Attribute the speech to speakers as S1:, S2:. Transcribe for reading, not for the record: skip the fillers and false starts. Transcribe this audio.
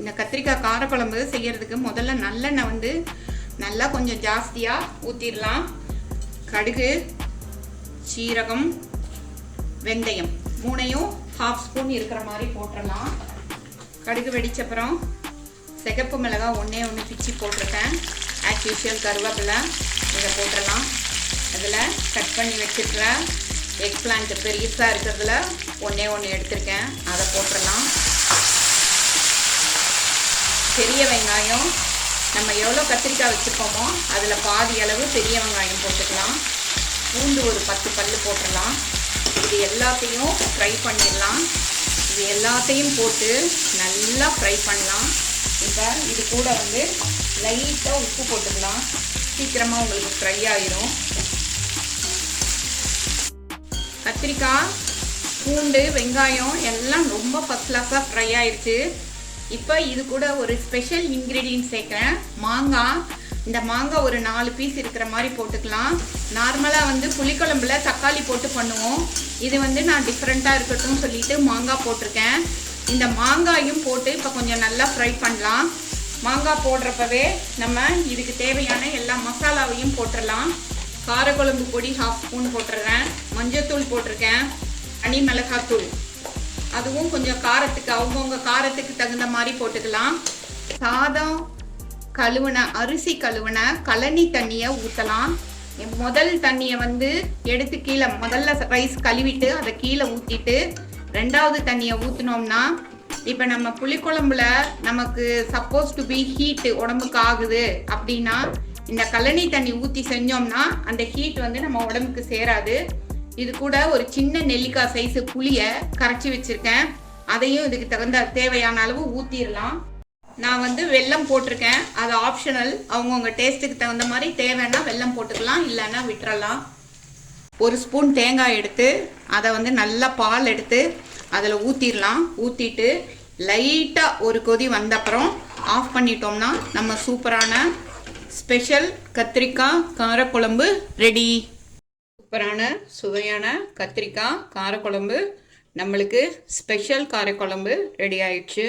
S1: இந்த கத்திரிக்காய் காரக்குழம்பு செய்யறதுக்கு முதல்ல நல்லெண்ணெய் வந்து நல்லா கொஞ்சம் ஜாஸ்தியாக ஊற்றிடலாம். கடுகு, சீரகம், வெந்தயம் மூணையும் 1/2 ஸ்பூன் இருக்கிற மாதிரி போட்டுடலாம். கடுகு வெடிச்சப்புறம் சிகப்பு மிளகாய் ஒன்றே பிச்சு போட்டிருக்கேன். ஆஸ் யூஷுவல் கருவேப்பிலை இதை போட்டுடலாம். அதில் கட் பண்ணி வச்சுருக்கிற எக் பிளான்ட் பெருசாக இருக்கிறதுல ஒன்றே எடுத்திருக்கேன், அதை போட்டுடலாம். பெரிய வெங்காயம் நம்ம எவ்வளோ கத்திரிக்காய் வச்சுருக்கோமோ அதில் பாதி அளவு பெரிய வெங்காயம் போட்டுக்கலாம். பூண்டு ஒரு 10 பல் போட்டுடலாம். இது எல்லாத்தையும் ஃப்ரை பண்ணிடலாம். இது எல்லாத்தையும் போட்டு நல்லா ஃப்ரை பண்ணலாம். இப்போ இது கூட வந்து லைட்டாக உப்பு போட்டுக்கலாம். சீக்கிரமாக உங்களுக்கு ஃப்ரை ஆயிரும். கத்திரிக்காய், பூண்டு, வெங்காயம் எல்லாம் ரொம்ப ஃபஸ்ட் கிளாஸாக ஃப்ரை ஆயிடுச்சு. இப்போ இது கூட ஒரு ஸ்பெஷல் இன்க்ரீடியன்ட் சேர்க்குறேன், மாங்காய். இந்த மாங்காய் ஒரு 4 பீஸ் இருக்கிற மாதிரி போட்டுக்கலாம். நார்மலாக வந்து புளிக்குழம்புல தக்காளி போட்டு பண்ணுவோம். இது வந்து நான் டிஃப்ரெண்ட்டாக இருக்கட்டும் சொல்லிட்டு மாங்காய் போட்டிருக்கேன். இந்த மாங்காயும் போட்டு இப்போ கொஞ்சம் நல்லா ஃப்ரை பண்ணலாம். மாங்காய் போடுறப்பவே நம்ம இதுக்கு தேவையான எல்லா மசாலாவையும் போட்டுடலாம். காரக்குழம்பு பொடி 1/2 ஸ்பூன் போட்டுடுறேன். மஞ்சத்தூள் போட்டிருக்கேன். தனி மிளகாத்தூள், அதுவும் கொஞ்சம் காரத்துக்கு அவங்கவுங்க காரத்துக்கு தகுந்த மாதிரி போட்டுக்கலாம். சாதம் கழுவுன, அரிசி கழுவுன கழனி தண்ணியை ஊற்றலாம். முதல் தண்ணியை வந்து எடுத்து கீழே, முதல்ல ரைஸ் கழுவிட்டு அதை கீழே ஊற்றிட்டு 2வது தண்ணியை ஊற்றினோம்னா, இப்போ நம்ம புளிக்குழம்புல நமக்கு சப்போஸ் டு பி ஹீட்டு உடம்புக்கு ஆகுது அப்படின்னா இந்த கழனி தண்ணி ஊற்றி செஞ்சோம்னா அந்த ஹீட் வந்து நம்ம உடம்புக்கு சேராது. இது கூட ஒரு சின்ன நெல்லிக்காய் சைஸு புளியை கரைச்சி வச்சுருக்கேன். அதையும் இதுக்கு தகுந்த தேவையான அளவு ஊற்றிடலாம். நான் வந்து வெல்லம் போட்டிருக்கேன், அது ஆப்ஷனல். அவங்கவுங்க டேஸ்ட்டுக்கு தகுந்த மாதிரி தேவைன்னா வெல்லம் போட்டுக்கலாம், இல்லைன்னா விட்டுறலாம். 1 ஸ்பூன் தேங்காய் எடுத்து அதை வந்து நல்லா பால் எடுத்து அதில் ஊற்றிடலாம். ஊற்றிட்டு லைட்டாக ஒரு கொதி வந்த அப்புறம் ஆஃப் பண்ணிட்டோம்னா நம்ம சூப்பரான ஸ்பெஷல் கத்திரிக்காய் காரக்குழம்பு ரெடி. சூப்பரான சுவையான கத்திரிக்காய் காரக்குழம்பு, நம்மளுக்கு ஸ்பெஷல் காரக்குழம்பு ரெடி ஆயிடுச்சு.